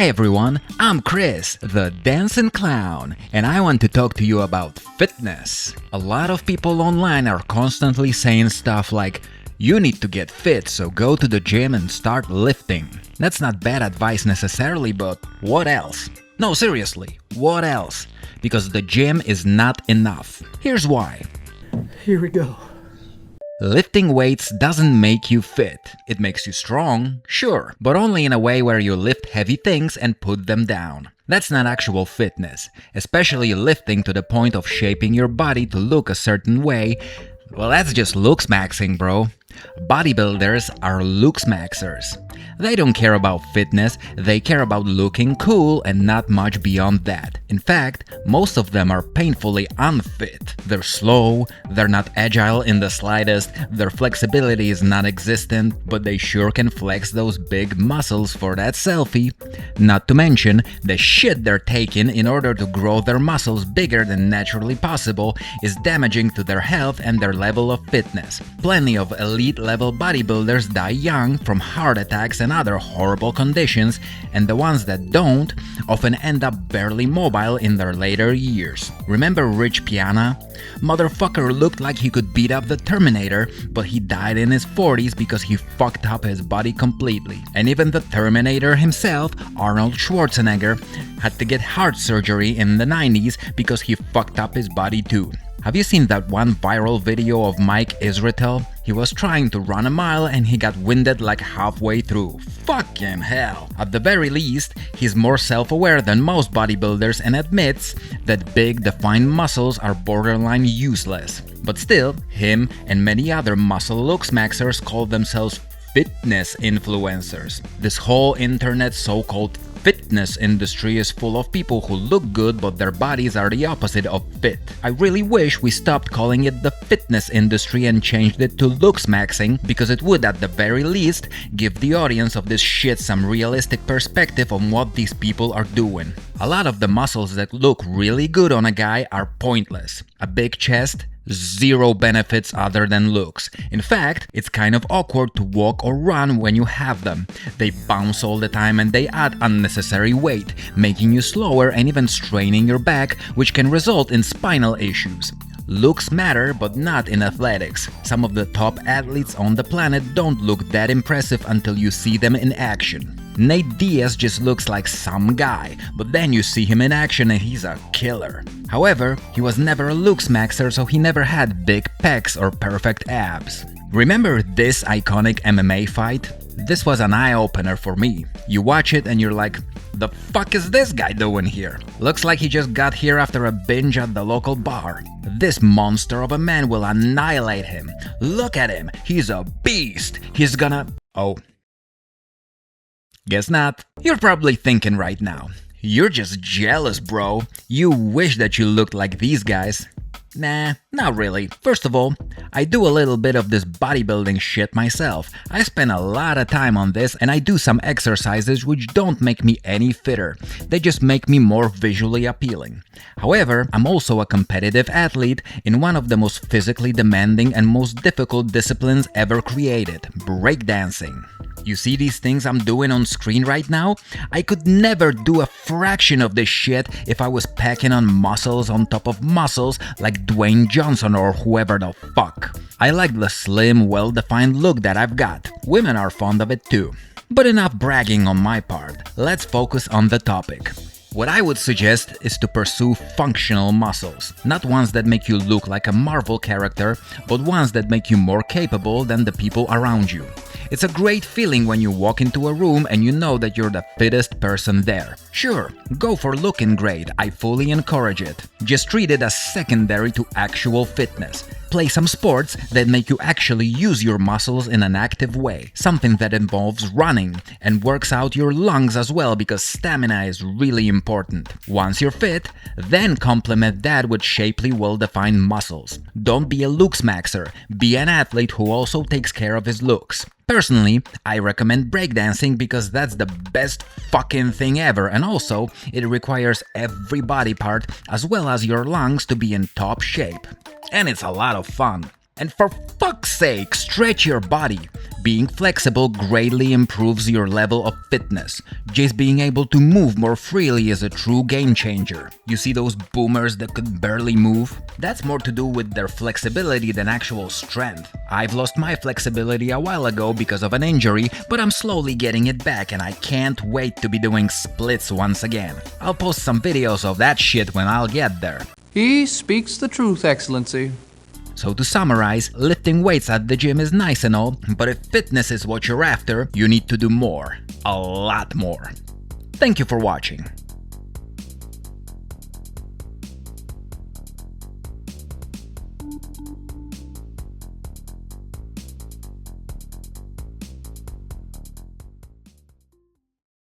Hi everyone, I'm Chris, the Dancing Clown, and I want to talk to you about fitness. A lot of people online are constantly saying stuff like, you need to get fit, so go to the gym and start lifting. That's not bad advice necessarily, but what else? No, seriously, what else? Because the gym is not enough. Here's why. Here we go. Lifting weights doesn't make you fit. It makes you strong, sure, but only in a way where you lift heavy things and put them down. That's not actual fitness, especially lifting to the point of shaping your body to look a certain way. Well, that's just looks maxing, bro. Bodybuilders are looks maxers. They don't care about fitness, they care about looking cool and not much beyond that. In fact, most of them are painfully unfit. They're slow, they're not agile in the slightest, their flexibility is non-existent, but they sure can flex those big muscles for that selfie. Not to mention, the shit they're taking in order to grow their muscles bigger than naturally possible is damaging to their health and their level of fitness. Plenty of elite-level bodybuilders die young from heart attacks and other horrible conditions, and the ones that don't often end up barely mobile in their later years. Remember Rich Piana? Motherfucker looked like he could beat up the Terminator, but he died in his 40s because he fucked up his body completely. And even the Terminator himself, Arnold Schwarzenegger, had to get heart surgery in the 90s because he fucked up his body too. Have you seen that one viral video of Mike Israetel? He was trying to run a mile and he got winded like halfway through. Fucking hell! At the very least, he's more self-aware than most bodybuilders and admits that big defined muscles are borderline useless. But still, him and many other muscle looks maxers call themselves fitness influencers. This whole internet so-called fitness industry is full of people who look good but their bodies are the opposite of fit. I really wish we stopped calling it the fitness industry and changed it to looks maxing, because it would at the very least give the audience of this shit some realistic perspective on what these people are doing. A lot of the muscles that look really good on a guy are pointless. A big chest, zero benefits other than looks. In fact, it's kind of awkward to walk or run when you have them. They bounce all the time and they add unnecessary weight, making you slower and even straining your back, which can result in spinal issues. Looks matter, but not in athletics. Some of the top athletes on the planet don't look that impressive until you see them in action. Nate Diaz just looks like some guy, but then you see him in action and he's a killer. However, he was never a looks maxer, so he never had big pecs or perfect abs. Remember this iconic MMA fight? This was an eye-opener for me. You watch it and you're like, the fuck is this guy doing here? Looks like he just got here after a binge at the local bar. This monster of a man will annihilate him. Look at him, he's a beast. He's gonna... Oh. Guess not. You're probably thinking right now, you're just jealous, bro. You wish that you looked like these guys. Nah, not really. First of all, I do a little bit of this bodybuilding shit myself. I spend a lot of time on this and I do some exercises which don't make me any fitter. They just make me more visually appealing. However, I'm also a competitive athlete in one of the most physically demanding and most difficult disciplines ever created, breakdancing. You see these things I'm doing on screen right now? I could never do a fraction of this shit if I was packing on muscles on top of muscles like Dwayne Johnson or whoever the fuck. I like the slim, well-defined look that I've got. Women are fond of it too. But enough bragging on my part. Let's focus on the topic. What I would suggest is to pursue functional muscles, not ones that make you look like a Marvel character, but ones that make you more capable than the people around you. It's a great feeling when you walk into a room and you know that you're the fittest person there. Sure, go for looking great, I fully encourage it. Just treat it as secondary to actual fitness. Play some sports that make you actually use your muscles in an active way. Something that involves running and works out your lungs as well, because stamina is really important. Once you're fit, then complement that with shapely, well-defined muscles. Don't be a looks maxer, be an athlete who also takes care of his looks. Personally, I recommend breakdancing because that's the best fucking thing ever, and also it requires every body part as well as your lungs to be in top shape. And it's a lot of fun. And for fuck's sake, stretch your body. Being flexible greatly improves your level of fitness. Just being able to move more freely is a true game changer. You see those boomers that could barely move? That's more to do with their flexibility than actual strength. I've lost my flexibility a while ago because of an injury, but I'm slowly getting it back and I can't wait to be doing splits once again. I'll post some videos of that shit when I'll get there. He speaks the truth, Excellency. So to summarize, lifting weights at the gym is nice and all, but if fitness is what you're after, you need to do more. A lot more. Thank you for watching.